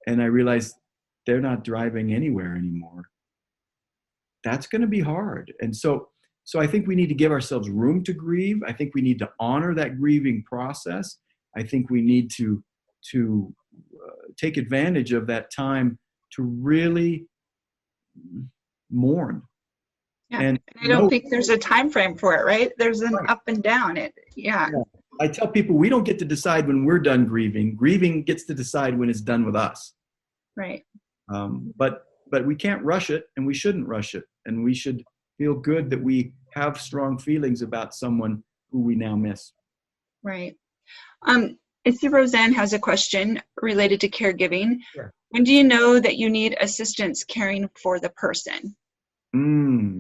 and I realize they're not driving anywhere anymore, that's going to be hard. And so I think we need to give ourselves room to grieve. I think we need to honor that grieving process. I think we need to take advantage of that time to really mourn. yeah, And I don't think there's a time frame for it, right? There's an up and down. Yeah. I tell people we don't get to decide when we're done grieving. Grieving gets to decide when it's done with us. Right. But we can't rush it, and we shouldn't rush it. And we should feel good that we have strong feelings about someone who we now miss. Right. I see Roseanne has a question related to caregiving. Sure. When do you know that you need assistance caring for the person?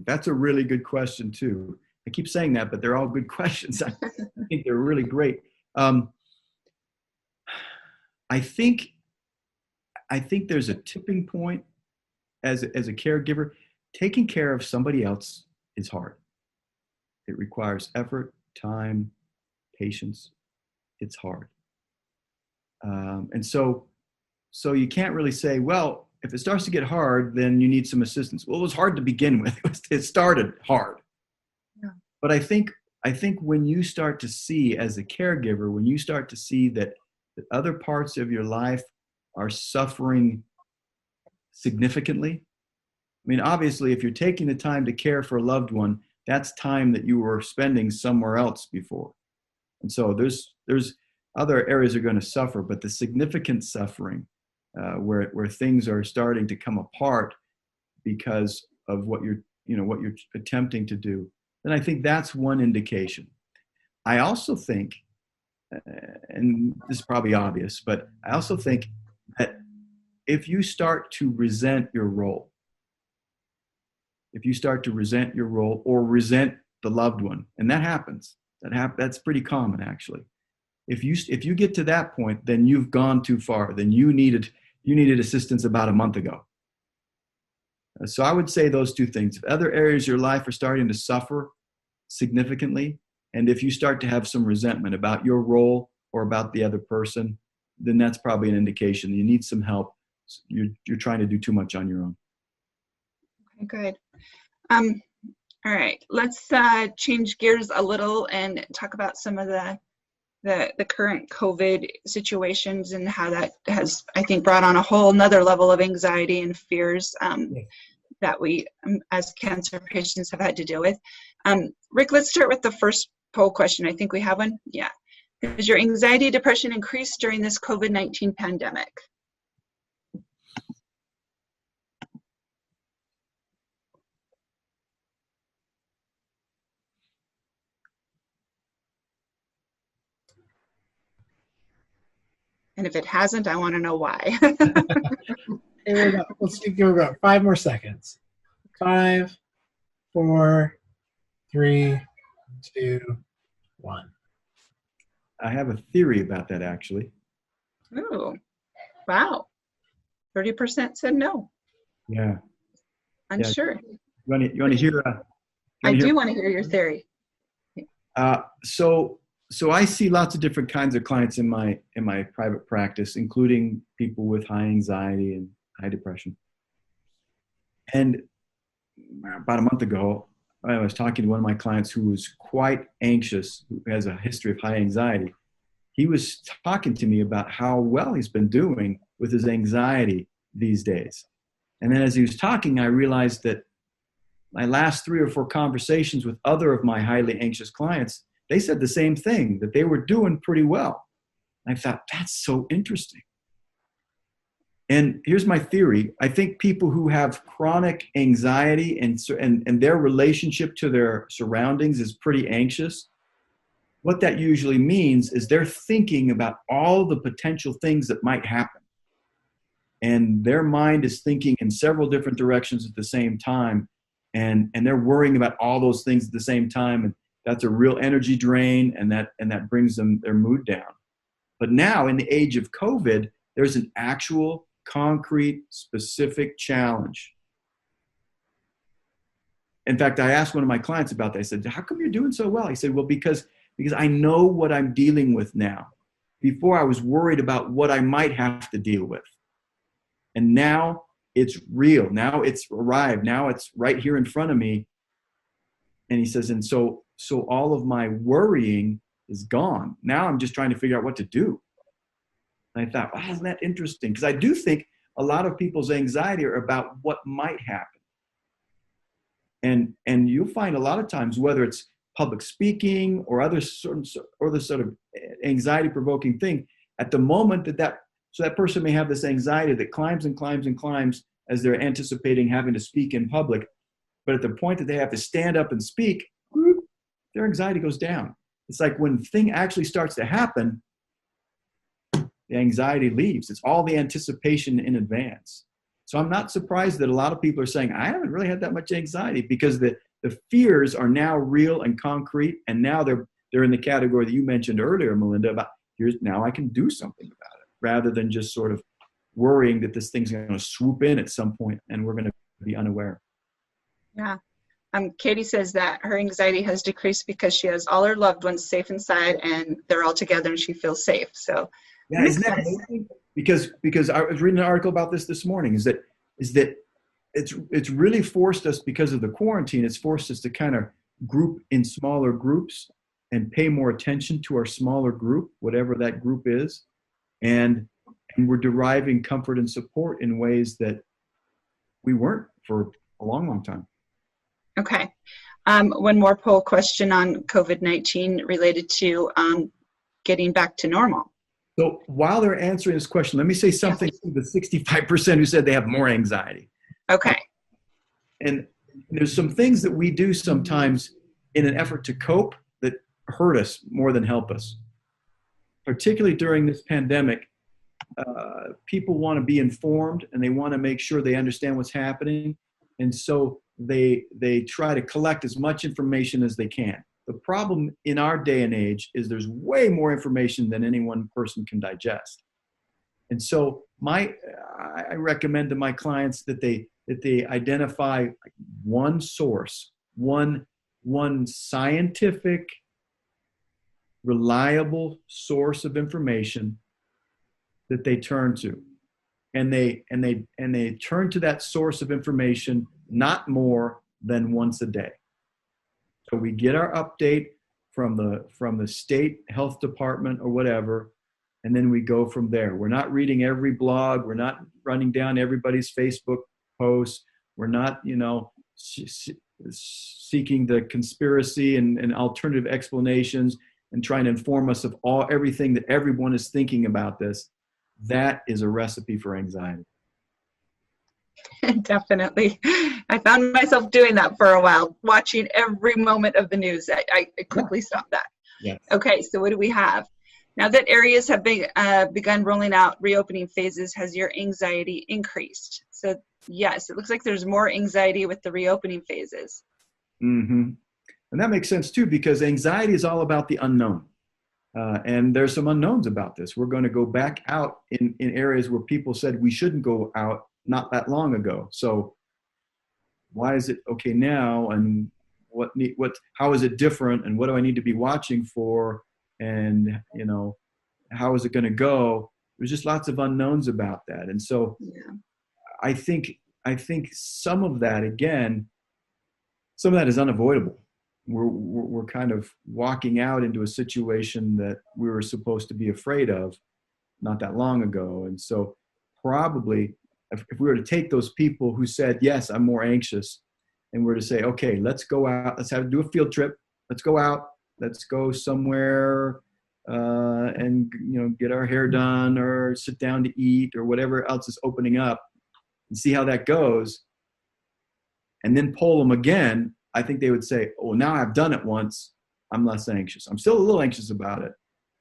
That's a really good question too. I keep saying that, but they're all good questions. I think they're really great. I think there's a tipping point as a caregiver. Taking care of somebody else is hard. It requires effort, time, patience. It's hard. And so you can't really say, well, if it starts to get hard, then you need some assistance. Well, it was hard to begin with. It started hard. Yeah. But I think when you start to see, as a caregiver, when you start to see that other parts of your life are suffering significantly. I mean, obviously, if you're taking the time to care for a loved one, that's time that you were spending somewhere else before. And so there's other areas are going to suffer, but the significant suffering, where things are starting to come apart because of what you're attempting to do, then I think that's one indication. I also think, and this is probably obvious, but I also think that if you start to resent your role, or resent the loved one, and that happens, that's pretty common actually. If you get to that point, then you've gone too far. Then you needed assistance about a month ago. So I would say those two things. If other areas of your life are starting to suffer significantly, and if you start to have some resentment about your role or about the other person, then that's probably an indication you need some help. You're trying to do too much on your own. Okay, good. All right, let's change gears a little and talk about some of the current COVID situations and how that has, I think, brought on a whole nother level of anxiety and fears that we, as cancer patients, have had to deal with. Rick, let's start with the first poll question. I think we have one. Yeah. Has your anxiety, depression increased during this COVID-19 pandemic? And if it hasn't, I want to know why. Let's give about 5 more seconds. 5, 4, 3, 2, 1. I have a theory about that, actually. Ooh, wow. 30% said no. Yeah. Unsure. You want to hear? I do want to hear your theory. So I see lots of different kinds of clients in my private practice, including people with high anxiety and high depression. And about a month ago, I was talking to one of my clients who was quite anxious, who has a history of high anxiety. He was talking to me about how well he's been doing with his anxiety these days. And then as he was talking, I realized that my last 3 or 4 conversations with other of my highly anxious clients, they said the same thing, that they were doing pretty well. And I thought, that's so interesting. And here's my theory. I think people who have chronic anxiety and their relationship to their surroundings is pretty anxious, what that usually means is they're thinking about all the potential things that might happen. And their mind is thinking in several different directions at the same time. And they're worrying about all those things at the same time. And that's a real energy drain, and that brings their mood down. But now in the age of COVID, there's an actual concrete, specific challenge. In fact, I asked one of my clients about that. I said, how come you're doing so well? He said, well, because I know what I'm dealing with now. Before I was worried about what I might have to deal with. And now it's real. Now it's arrived. Now it's right here in front of me. And he says, and so all of my worrying is gone. Now I'm just trying to figure out what to do. And I thought, wow, isn't that interesting? Because I do think a lot of people's anxiety are about what might happen. And you'll find a lot of times, whether it's public speaking or other sort of anxiety-provoking thing, at the moment that person may have this anxiety that climbs and climbs and climbs as they're anticipating having to speak in public. But at the point that they have to stand up and speak, their anxiety goes down. It's like when the thing actually starts to happen, the anxiety leaves. It's all the anticipation in advance. So I'm not surprised that a lot of people are saying, I haven't really had that much anxiety, because the fears are now real and concrete. And now they're in the category that you mentioned earlier, Melinda, about now I can do something about it, rather than just sort of worrying that this thing's going to swoop in at some point and we're going to be unaware. Yeah. Katie says that her anxiety has decreased because she has all her loved ones safe inside and they're all together and she feels safe. So yeah, isn't that amazing? Because I was reading an article about this morning, is that it's really forced us, because of the quarantine, it's forced us to kind of group in smaller groups and pay more attention to our smaller group, whatever that group is. And we're deriving comfort and support in ways that we weren't for a long, long time. Okay. One more poll question on COVID-19 related to getting back to normal. So while they're answering this question, let me say something to the 65% who said they have more anxiety. Okay. And there's some things that we do sometimes in an effort to cope that hurt us more than help us. Particularly during this pandemic, people want to be informed and they want to make sure they understand what's happening. And so they try to collect as much information as they can. The problem in our day and age is there's way more information than any one person can digest. And so I recommend to my clients that they that they identify one source, one scientific, reliable source of information that they turn to. And they turn to that source of information not more than once a day. So we get our update from the state health department or whatever, and then we go from there. We're not reading every blog. We're not running down everybody's Facebook posts. We're not, seeking the conspiracy and alternative explanations and trying to inform us of everything that everyone is thinking about this. That is a recipe for anxiety. Definitely. I found myself doing that for a while, watching every moment of the news. I quickly stopped that. Yes. Okay, so what do we have? Now that areas have begun rolling out reopening phases, has your anxiety increased? So yes, it looks like there's more anxiety with the reopening phases. Mm-hmm. And that makes sense too, because anxiety is all about the unknown. And there's some unknowns about this. We're going to go back out in areas where people said we shouldn't go out not that long ago. So why is it okay now? And how is it different? And what do I need to be watching for? And, how is it going to go? There's just lots of unknowns about that. And so I think some of that is unavoidable. We're kind of walking out into a situation that we were supposed to be afraid of not that long ago. And so probably if we were to take those people who said, yes, I'm more anxious, and we're to say, okay, let's go out, do a field trip. Let's go out. Let's go somewhere and get our hair done or sit down to eat or whatever else is opening up and see how that goes. And then poll them again. I think they would say, oh, now I've done it once, I'm less anxious. I'm still a little anxious about it,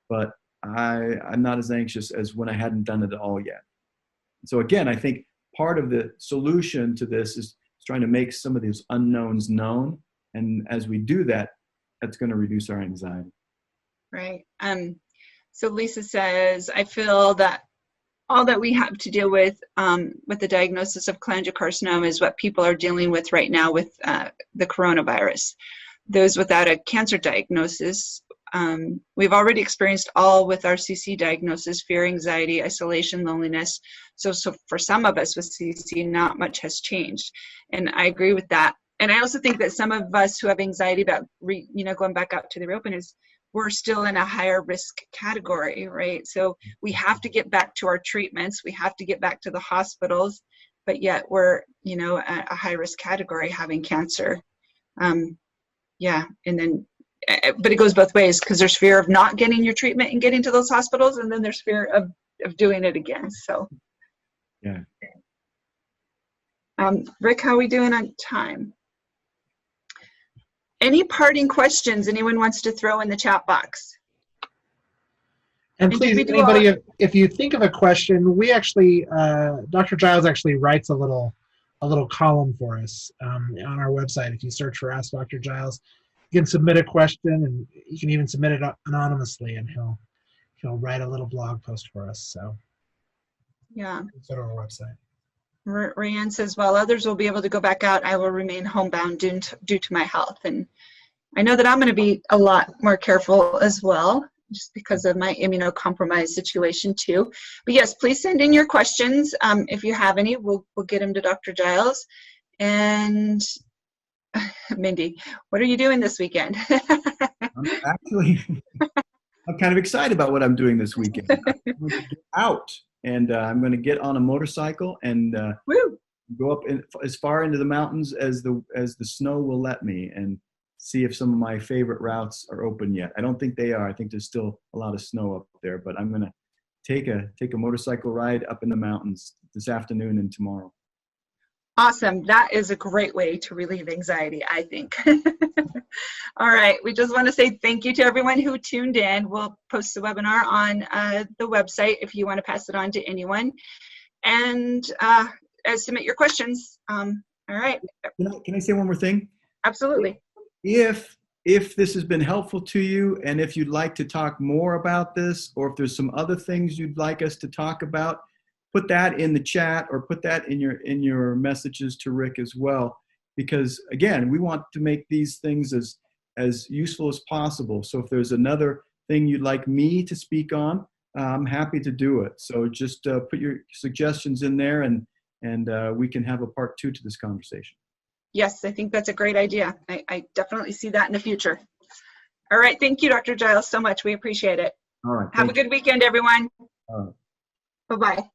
but I'm not as anxious as when I hadn't done it at all yet. So again, I think part of the solution to this is trying to make some of these unknowns known. And as we do that, that's going to reduce our anxiety. Right. So Lisa says, I feel that all that we have to deal with the diagnosis of cholangiocarcinoma is what people are dealing with right now with the coronavirus. Those without a cancer diagnosis, we've already experienced all with our CC diagnosis: fear, anxiety, isolation, loneliness. So for some of us with CC, not much has changed. And I agree with that. And I also think that some of us who have anxiety about, going back out to the reopen we're still in a higher risk category, right? So we have to get back to our treatments. We have to get back to the hospitals, but yet we're, a high risk category having cancer. And then, but it goes both ways, because there's fear of not getting your treatment and getting to those hospitals, and then there's fear of doing it again. So, yeah. Rick, how are we doing on time? Any parting questions anyone wants to throw in the chat box? And please, anybody, if you think of a question, we actually, Dr. Giles actually writes a little column for us on our website. If you search for Ask Dr. Giles, you can submit a question, and you can even submit it anonymously, and he'll write a little blog post for us. So yeah, go to our website. Rayanne says, while others will be able to go back out, I will remain homebound due to my health. And I know that I'm going to be a lot more careful as well, just because of my immunocompromised situation too. But yes, please send in your questions. If you have any, we'll get them to Dr. Giles. And Mindy, what are you doing this weekend? I'm kind of excited about what I'm doing this weekend. I'm going to get out, and I'm going to get on a motorcycle and go up as far into the mountains as the snow will let me, and see if some of my favorite routes are open yet. I don't think they are. I think there's still a lot of snow up there, but I'm going to take a motorcycle ride up in the mountains this afternoon and tomorrow. Awesome. That is a great way to relieve anxiety, I think. All right. We just want to say thank you to everyone who tuned in. We'll post the webinar on the website if you want to pass it on to anyone. And submit your questions. All right. Can I say one more thing? Absolutely. If this has been helpful to you, and if you'd like to talk more about this, or if there's some other things you'd like us to talk about, put that in the chat or put that in your messages to Rick as well, because again, we want to make these things as useful as possible. So if there's another thing you'd like me to speak on, I'm happy to do it. So just put your suggestions in there, and we can have a part 2 to this conversation. Yes, I think that's a great idea. I definitely see that in the future. All right. Thank you, Dr. Giles, so much. We appreciate it. All right. Have a good weekend, everyone. All right. Bye-bye.